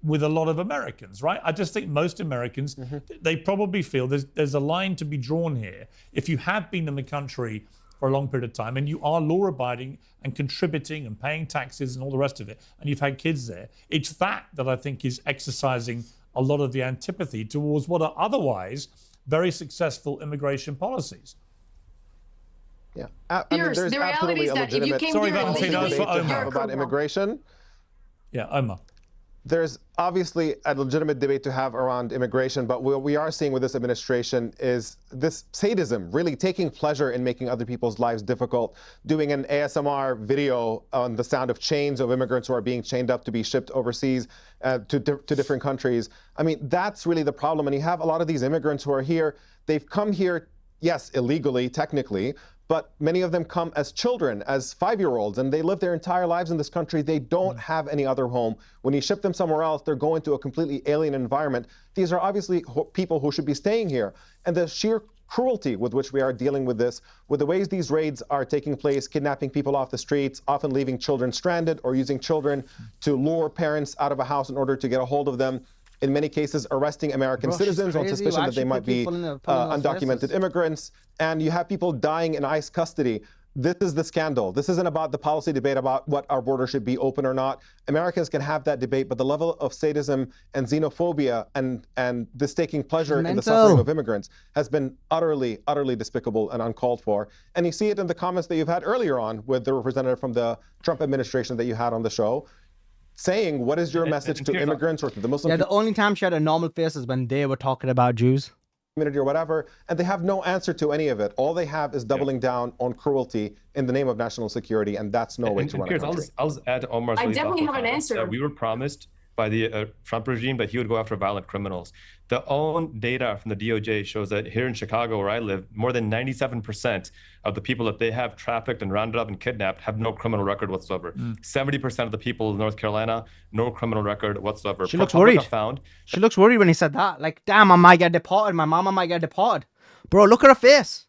with a lot of Americans, right? I just think most Americans, they probably feel there's a line to be drawn here. If you have been in the country for a long period of time and you are law-abiding and contributing and paying taxes and all the rest of it, and you've had kids there, it's that I think is exercising a lot of the antipathy towards what are otherwise very successful immigration policies. Yeah, I mean, there's absolutely a legitimate debate to have about immigration. Yeah, Omar. There's obviously a legitimate debate to have around immigration, but what we are seeing with this administration is this sadism, really taking pleasure in making other people's lives difficult, doing an ASMR video on the sound of chains of immigrants who are being chained up to be shipped overseas to different countries. I mean, that's really the problem. And you have a lot of these immigrants who are here. They've come here, yes, illegally, technically, but many of them come as children, as 5-year-olds, and they live their entire lives in this country. They don't have any other home. When you ship them somewhere else, they're going to a completely alien environment. These are obviously people who should be staying here. And the sheer cruelty with which we are dealing with this, with the ways these raids are taking place, kidnapping people off the streets, often leaving children stranded or using children to lure parents out of a house in order to get a hold of them. In many cases, arresting American citizens on suspicion that they might be undocumented immigrants. And you have people dying in ICE custody. This is the scandal. This isn't about the policy debate about what our border should be open or not. Americans can have that debate, but the level of sadism and xenophobia and this taking pleasure in the suffering of immigrants has been utterly, utterly despicable and uncalled for. And you see it in the comments that you've had earlier on with the representative from the Trump administration that you had on the show, saying, what is your message to immigrants or to the Muslim the only time she had a normal face is when they were talking about Jews. Community or whatever, and they have no answer to any of it. All they have is doubling down on cruelty in the name of national security, and that's no way to run a country. I'll add Omar's. I definitely have an answer. We were promised by the Trump regime that he would go after violent criminals. The own data from the DOJ shows that here in Chicago, where I live, more than 97% of the people that they have trafficked and rounded up and kidnapped have no criminal record whatsoever. 70% of the people in North Carolina, no criminal record whatsoever. She looks worried. She looks worried when he said that. Like, damn, I might get deported. My mama might get deported. Bro, look at her face.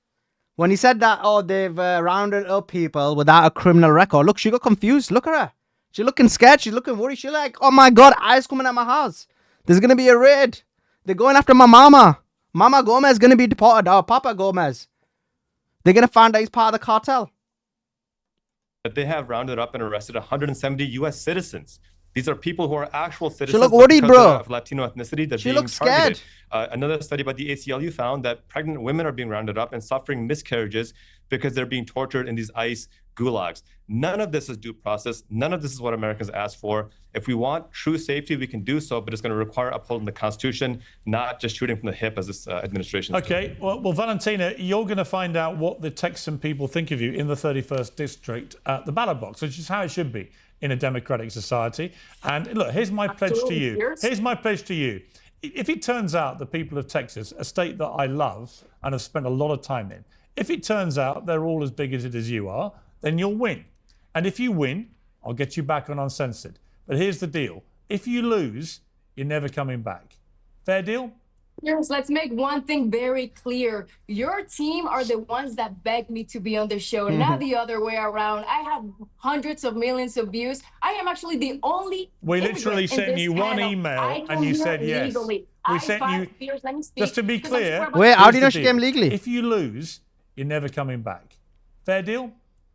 When he said that, oh, they've rounded up people without a criminal record. Look, she got confused. Look at her. She's looking scared. She's looking worried. She's like, oh my God, ICE coming at my house. There's going to be a raid. They're going after my mama. Mama Gomez is going to be deported. Or Papa Gomez. They're going to find out he's part of the cartel. But they have rounded up and arrested 170 U.S. citizens. These are people who are actual citizens. She look worried, bro. Of Latino ethnicity that she looks scared. Another study by the ACLU found that pregnant women are being rounded up and suffering miscarriages because they're being tortured in these ICE gulags. None of this is due process. None of this is what Americans asked for. If we want true safety, we can do so, but it's going to require upholding the Constitution, not just shooting from the hip as this administration is doing. Okay, well, Valentina, you're going to find out what the Texan people think of you in the 31st district at the ballot box, which is how it should be in a democratic society. And look, here's my pledge to you. Here's my pledge to you. If it turns out the people of Texas, a state that I love and have spent a lot of time in, if it turns out they're all as bigoted as you are, then you'll win. And if you win, I'll get you back on Uncensored. But here's the deal. If you lose, you're never coming back. Fair deal? Yes, let's make one thing very clear. Your team are the ones that begged me to be on the show, not the other way around. I have hundreds of millions of views. I am actually the only. We literally sent you one email and you said yes. We sent you, just to be clear. Wait, how do you know she came legally? If you lose, you're never coming back. Fair deal?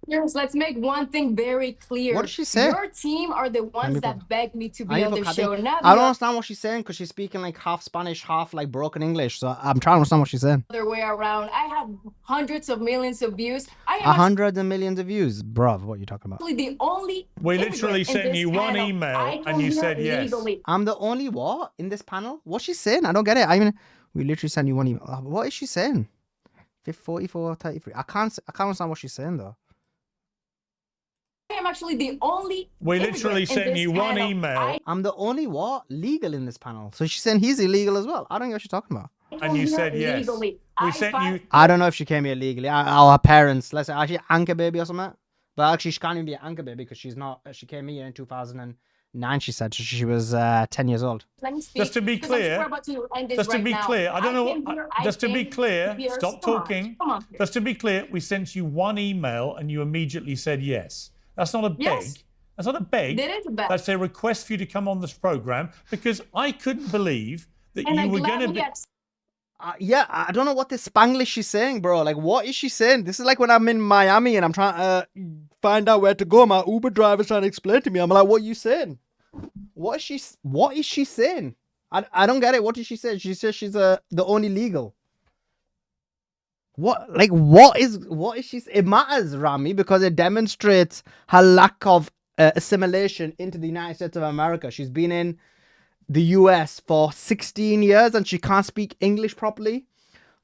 Yes, let's make one thing very clear. What did she say? Your team are the ones that begged me to be on the show. I don't understand what she's saying because she's speaking like half Spanish, half like broken English. So I'm trying to understand what she's saying. Other way around. I have hundreds of millions of views. I am 100 millions of views. Bruv, what are you talking about? The only. We literally sent you one email and you said yes. I'm the only what in this panel? What's she saying? I don't get it. I mean, we literally sent you one email. What is she saying? 44, 33. I can't understand what she's saying though. I am actually the only. We literally sent you one email. I'm the only what? Legal in this panel. So she's saying he's illegal as well. I don't know what she's talking about. And you said yes. We sent you. I don't know if she came here legally. Our parents, let's say, actually anchor baby or something. But actually, she can't even be an anchor baby because she's not. She came here in 2009. She said she was 10 years old. Just to be clear. Just to be clear. I don't know. Just to be clear. Stop talking. Just to be clear, we sent you one email and you immediately said yes. That's not a beg. That's not a beg. That is a beg. That's a request for you to come on this program because I couldn't believe that And you I were going to gladly be. Yeah, I don't know what this Spanglish is saying, bro. Like, what is she saying? This is like when I'm in Miami and I'm trying to find out where to go. My Uber driver's trying to explain to me. I'm like, what are you saying? What is she saying? I don't get it. What did she say? She says she's the only legal. What is she? It matters, Rami, because it demonstrates her lack of assimilation into the United States of America. She's been in the US for 16 years and she can't speak English properly.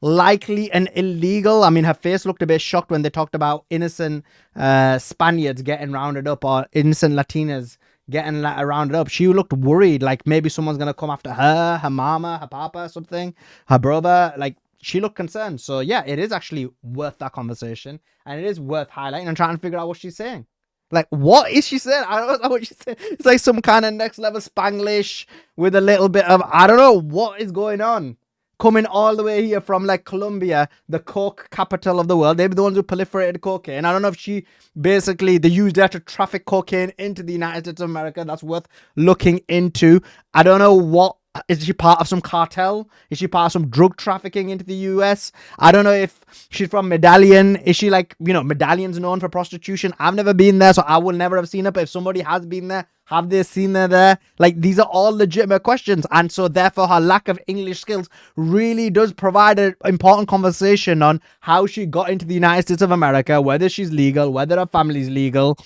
Likely an illegal. I mean, her face looked a bit shocked when they talked about innocent Spaniards getting rounded up or innocent Latinas getting rounded up. She looked worried, like maybe someone's gonna come after her mama, her papa, something, her brother. Like, she looked concerned. So yeah, it is actually worth that conversation and it is worth highlighting and trying to figure out what she's saying. Like, what is she saying? I don't know what she's saying. It's like some kind of next level Spanglish with a little bit of, I don't know what is going on. Coming all the way here from like Colombia, the coke capital of the world. They were the ones who proliferated cocaine. I don't know if they used that to traffic cocaine into the United States of America. That's worth looking into. I don't know is she part of some cartel? Is she part of some drug trafficking into the US? I don't know if she's from Medallion. Is she like, Medallion's known for prostitution? I've never been there, so I will never have seen it. But if somebody has been there, have they seen her there? Like, these are all legitimate questions. And so therefore her lack of English skills really does provide an important conversation on how she got into the United States of America, whether she's legal, whether her family's legal.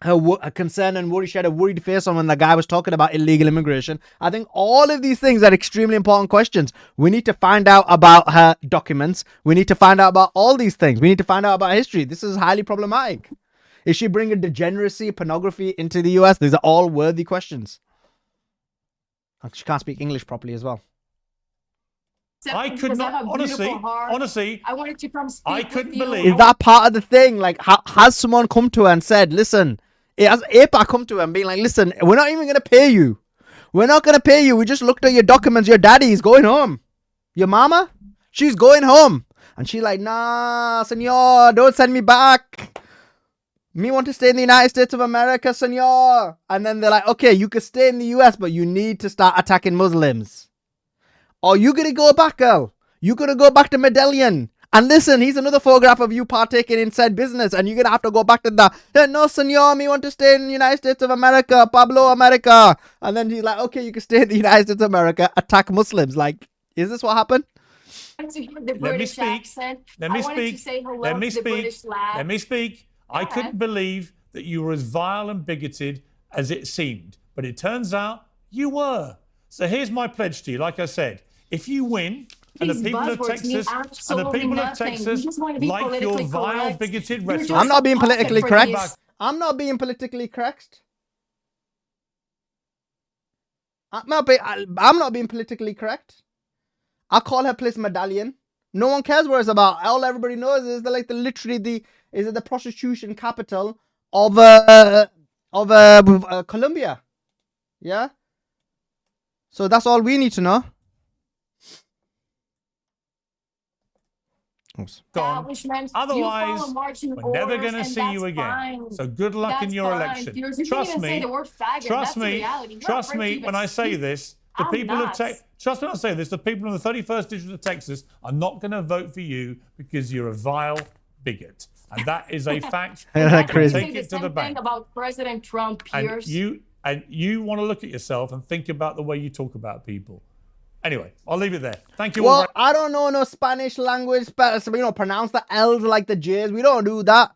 Her concern and worry, she had a worried face on when the guy was talking about illegal immigration. I think all of these things are extremely important questions. We need to find out about her documents. We need to find out about all these things. We need to find out about history. This is highly problematic. Is she bringing degeneracy, pornography into the US? These are all worthy questions. She can't speak English properly as well. I could not, honestly, I wanted to come speak I couldn't with you. believe. Is that part of the thing? Like, has someone come to her and said, listen, has APA come to her and being like, listen, we're not even going to pay you. We're not going to pay you. We just looked at your documents. Your daddy's going home. Your mama, she's going home. And she's like, nah, senor, don't send me back. Me want to stay in the United States of America, senor. And then they're like, okay, you can stay in the US, but you need to start attacking Muslims. Or you gonna go back, girl? You gonna go back to Medallion? And listen, here's another photograph of you partaking in said business, and you're gonna have to go back to that. No, senor, me want to stay in the United States of America, Pablo America. And then he's like, okay, you can stay in the United States of America, attack Muslims. Like, is this what happened? Let me speak. Let me speak. Let me speak. Let me speak. I couldn't believe that you were as vile and bigoted as it seemed, but it turns out you were. So here's my pledge to you. Like I said, if you win, and the people of Texas like your vile, bigoted rhetoric. I'm not being politically correct. I'm not being politically correct. I'm not being politically correct. I call her place Medallion. No one cares what it's about. All everybody knows is that, like, the prostitution capital of Colombia. Yeah. So that's all we need to know. Otherwise, we're never going to see you again. Fine. So good luck in your election. Trust me. Trust me when I say this. The people of Texas. Trust me when I say this. The people of the 31st district of Texas are not going to vote for you because you're a vile bigot, and that is a fact. Crazy. Take it to the bank. About President Trump, Pierce. And you want to look at yourself and think about the way you talk about people. Anyway, I'll leave it there. Thank you all. Well, I don't know no Spanish language, but pronounce the L's like the J's. We don't do that.